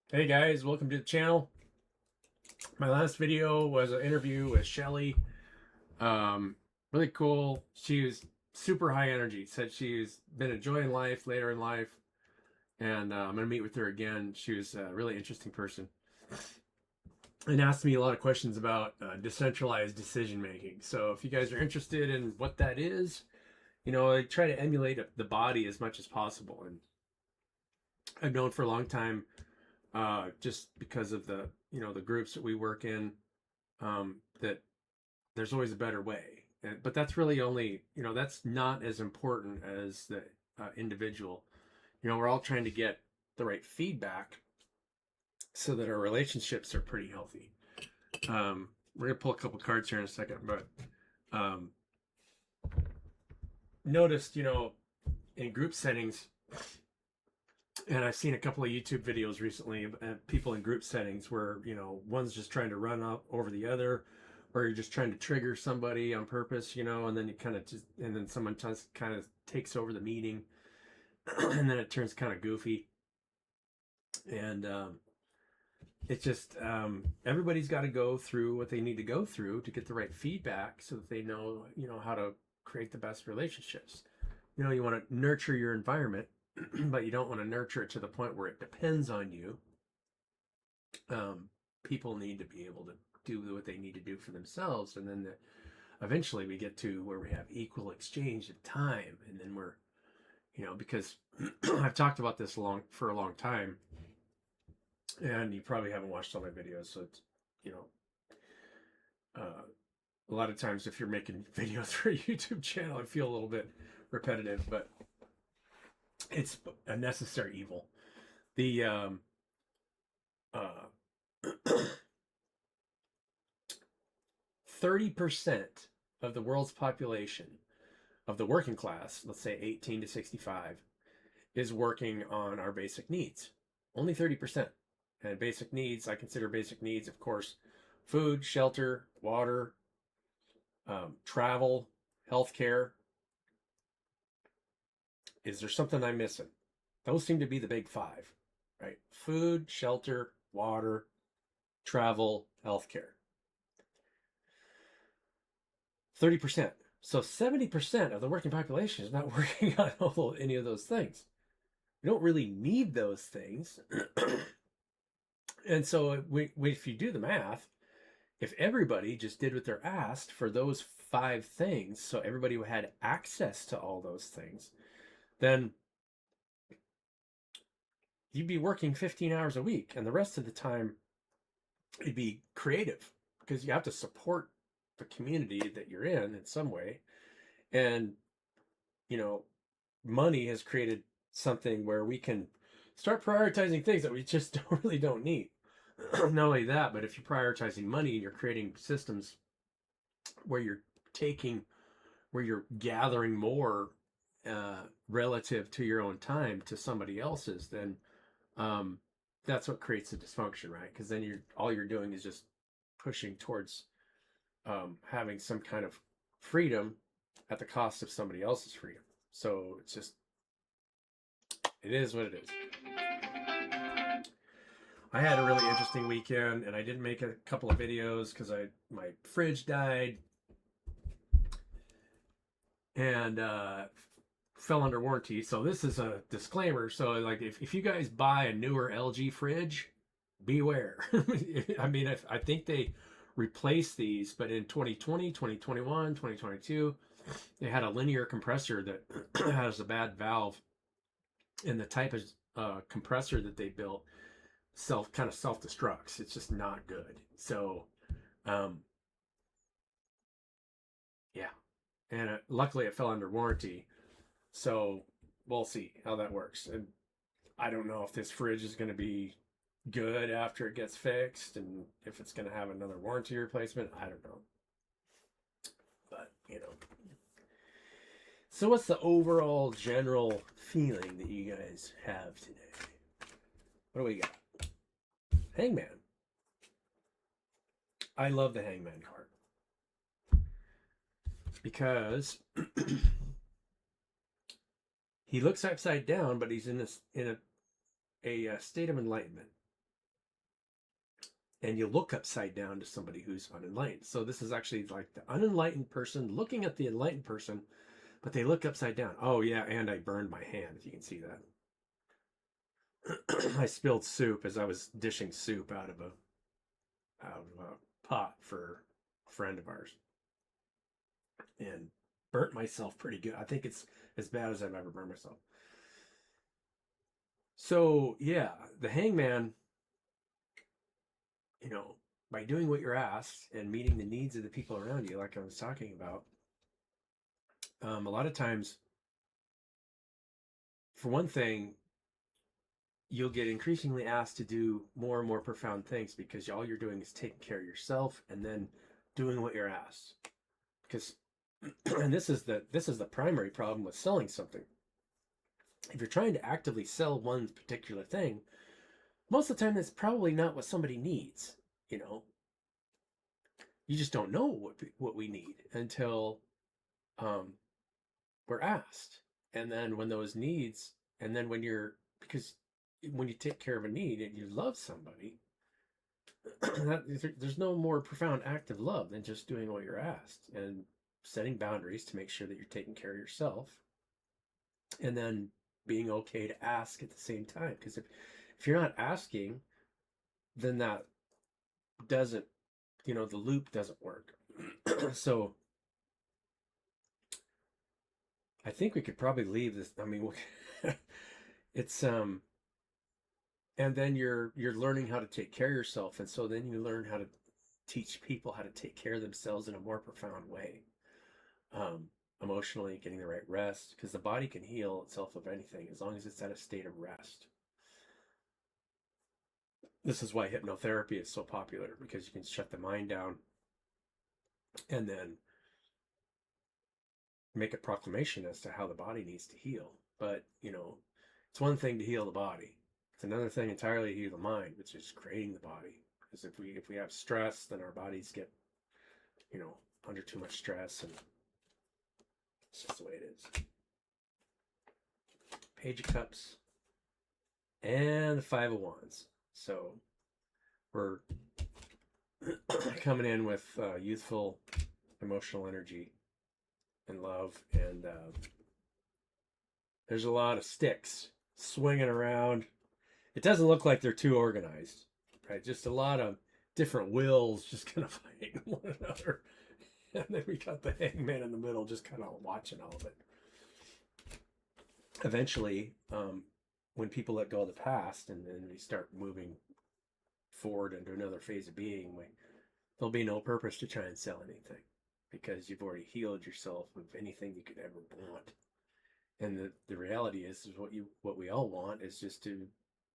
Hey guys, welcome to the channel. My last video was an interview with Shelly. Really cool. She was super high energy. Said she's been enjoying life later in life, and I'm gonna meet with her again. She was a really interesting person and asked me a lot of questions about decentralized decision making. So if you guys are interested in what that is, I try to emulate the body as much as possible. And I've known for a long time, just because of the groups that we work in, that there's always a better way. But that's really only, that's not as important as the individual. We're all trying to get the right feedback so that our relationships are pretty healthy. We're going to pull a couple cards here in a second, but um, noticed, in group settings, and I've seen a couple of YouTube videos recently of people in group settings where, one's just trying to run up over the other, or you're just trying to trigger somebody on purpose, and then you kind of just, and then someone just kind of takes over the meeting, and then it turns kind of goofy. And it's just, everybody's got to go through what they need to go through to get the right feedback so that they know, how to create the best relationships. You want to nurture your environment, but you don't want to nurture it to the point where it depends on you. People need to be able to do what they need to do for themselves, and then eventually we get to where we have equal exchange of time, and then we're, because I've talked about this for a long time, and you probably haven't watched all my videos, so it's, you know, a lot of times if you're making videos for a YouTube channel, I feel a little bit repetitive, but it's a necessary evil. The uh, 30% of the world's population of the working class, let's say 18 to 65, is working on our basic needs. Only 30%. And basic needs, I consider basic needs, of course, food, shelter, water, travel, healthcare. Is there something I'm missing? Those seem to be the big five, right? Food, shelter, water, travel, healthcare. 30%. So 70% of the working population is not working on any of those things. We don't really need those things. And so if you do the math, if everybody just did what they're asked for those five things, so everybody had access to all those things, then you'd be working 15 hours a week, and the rest of the time it'd be creative, because you have to support the community that you're in some way. And money has created something where we can start prioritizing things that we just really don't need. Not only that, but if you're prioritizing money, you're creating systems where you're taking, where you're gathering more relative to your own time to somebody else's, then that's what creates the dysfunction, right? Because then all you're doing is just pushing towards having some kind of freedom at the cost of somebody else's freedom. So it's just, it is what it is. I had a really interesting weekend, and I didn't make a couple of videos because my fridge died, and fell under warranty. So this is a disclaimer. So like, if you guys buy a newer LG fridge, beware. I mean, I think they replaced these, but in 2020, 2021, 2022, they had a linear compressor that has a bad valve, and the type of compressor that they built self destructs. It's just not good. So yeah, and luckily it fell under warranty, so we'll see how that works. And I don't know if this fridge is going to be good after it gets fixed, and if it's going to have another warranty replacement. I don't know, but so what's the overall general feeling that you guys have today? What do we got? Hangman. I love the Hangman card because he looks upside down, but he's in a state of enlightenment. and you look upside down to somebody who's unenlightened. So this is actually like the unenlightened person looking at the enlightened person, but they look upside down. Oh yeah, and I burned my hand, if you can see that. I spilled soup as I was dishing soup out of a pot for a friend of ours, and burnt myself pretty good. I think it's as bad as I've ever burned myself. So yeah, the hangman, you know, by doing what you're asked and meeting the needs of the people around you, like I was talking about, a lot of times, for one thing, you'll get increasingly asked to do more and more profound things because all you're doing is taking care of yourself and then doing what you're asked. Because, and this is the primary problem with selling something. If you're trying to actively sell one particular thing, most of the time that's probably not what somebody needs. You know, you just don't know what we need until we're asked, and then when those needs, and then when you're, because when you take care of a need and you love somebody, there's no more profound act of love than just doing what you're asked and setting boundaries to make sure that you're taking care of yourself, and then being okay to ask at the same time. Because if you're not asking, then that doesn't, the loop doesn't work. So I think we could probably leave this. I mean, it's and then you're learning how to take care of yourself, and so then you learn how to teach people how to take care of themselves in a more profound way, emotionally, getting the right rest, because the body can heal itself of anything as long as it's at a state of rest. This is why hypnotherapy is so popular, because you can shut the mind down and then make a proclamation as to how the body needs to heal. But it's one thing to heal the body, it's another thing entirely to heal the mind, which is creating the body. Because if we have stress, then our bodies get under too much stress, and it's just the way it is. Page of Cups and the Five of Wands. So we're coming in with youthful emotional energy and love, and there's a lot of sticks swinging around. It doesn't look like they're too organized, right? Just a lot of different wills just kind of fighting one another. And then we got the hangman in the middle just kind of watching all of it. Eventually, when people let go of the past and then they start moving forward into another phase of being, there'll be no purpose to try and sell anything, because you've already healed yourself of anything you could ever want. And the reality is what we all want is just to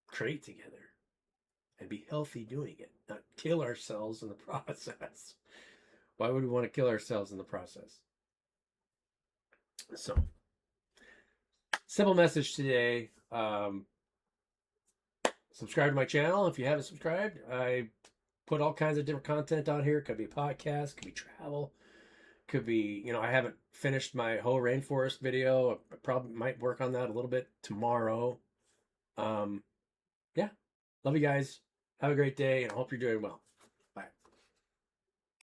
create together and be healthy doing it, not kill ourselves in the process. Why would we want to kill ourselves in the process? So, simple message today. Subscribe to my channel if you haven't subscribed. I put all kinds of different content on here. Could be podcast, could be travel, could be, I haven't finished my whole rainforest video. I probably might work on that a little bit tomorrow. Yeah. Love you guys. Have a great day, and I hope you're doing well.